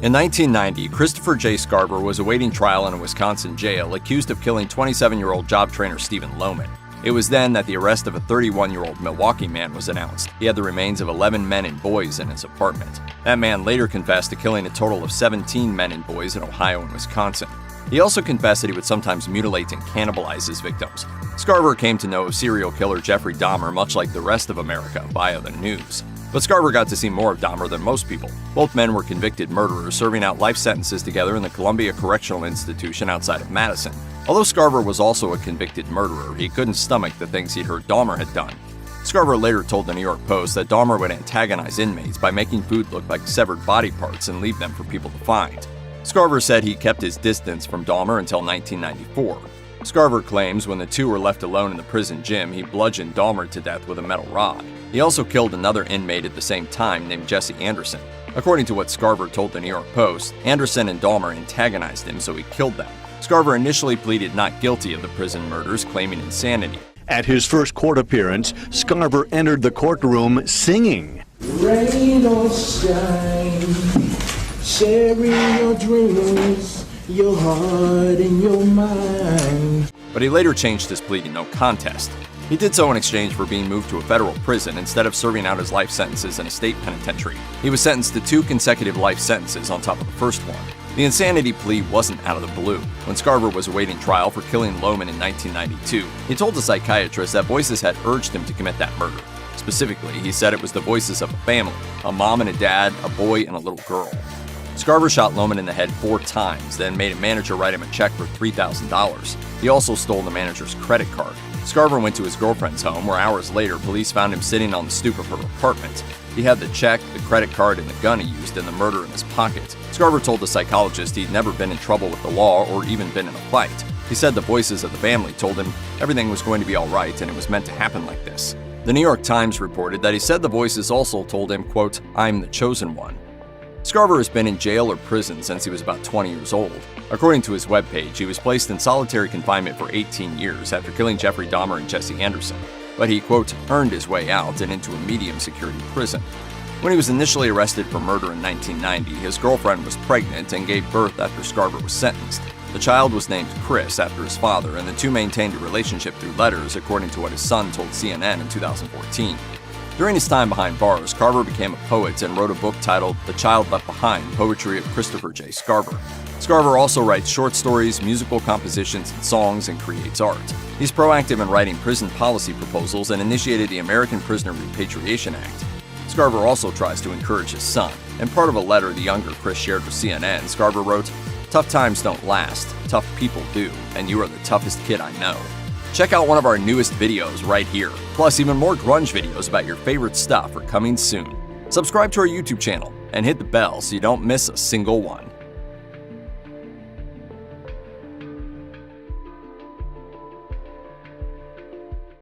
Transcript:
In 1990, Christopher J. Scarver was awaiting trial in a Wisconsin jail accused of killing 27-year-old job trainer Stephen Lohman. It was then that the arrest of a 31-year-old Milwaukee man was announced. He had the remains of 11 men and boys in his apartment. That man later confessed to killing a total of 17 men and boys in Ohio and Wisconsin. He also confessed that he would sometimes mutilate and cannibalize his victims. Scarver came to know serial killer Jeffrey Dahmer much like the rest of America via the news. But Scarver got to see more of Dahmer than most people. Both men were convicted murderers serving out life sentences together in the Columbia Correctional Institution outside of Madison. Although Scarver was also a convicted murderer, he couldn't stomach the things he'd heard Dahmer had done. Scarver later told the New York Post that Dahmer would antagonize inmates by making food look like severed body parts and leave them for people to find. Scarver said he kept his distance from Dahmer until 1994. Scarver claims when the two were left alone in the prison gym, he bludgeoned Dahmer to death with a metal rod. He also killed another inmate at the same time named Jesse Anderson. According to what Scarver told the New York Post, Anderson and Dahmer antagonized him, so he killed them. Scarver initially pleaded not guilty of the prison murders, claiming insanity. At his first court appearance, Scarver entered the courtroom singing. Rain or shine, sharing your dreams, your heart and your mind. But he later changed his plea to no contest. He did so in exchange for being moved to a federal prison instead of serving out his life sentences in a state penitentiary. He was sentenced to 2 consecutive life sentences on top of the first one. The insanity plea wasn't out of the blue. When Scarver was awaiting trial for killing Lohman in 1992, he told a psychiatrist that voices had urged him to commit that murder. Specifically, he said it was the voices of a family, a mom and a dad, a boy, and a little girl. Scarver shot Lohman in the head 4 times, then made a manager write him a check for $3,000. He also stole the manager's credit card. Scarver went to his girlfriend's home, where hours later, police found him sitting on the stoop of her apartment. He had the check, the credit card, and the gun he used in the murder in his pocket. Scarver told the psychologist he'd never been in trouble with the law or even been in a fight. He said the voices of the family told him everything was going to be all right and it was meant to happen like this. The New York Times reported that he said the voices also told him, quote, "I'm the chosen one." Scarver has been in jail or prison since he was about 20 years old. According to his webpage, he was placed in solitary confinement for 18 years after killing Jeffrey Dahmer and Jesse Anderson. But he, quote, "earned his way out and into a medium-security prison." When he was initially arrested for murder in 1990, his girlfriend was pregnant and gave birth after Scarver was sentenced. The child was named Chris after his father, and the two maintained a relationship through letters, according to what his son told CNN in 2014. During his time behind bars, Scarver became a poet and wrote a book titled The Child Left Behind, Poetry of Christopher J. Scarver. Scarver also writes short stories, musical compositions, and songs, and creates art. He's proactive in writing prison policy proposals and initiated the American Prisoner Repatriation Act. Scarver also tries to encourage his son. In part of a letter the younger Chris shared with CNN, Scarver wrote, "Tough times don't last, tough people do, and you are the toughest kid I know." Check out one of our newest videos right here. Plus, even more grunge videos about your favorite stuff are coming soon. Subscribe to our YouTube channel and hit the bell so you don't miss a single one.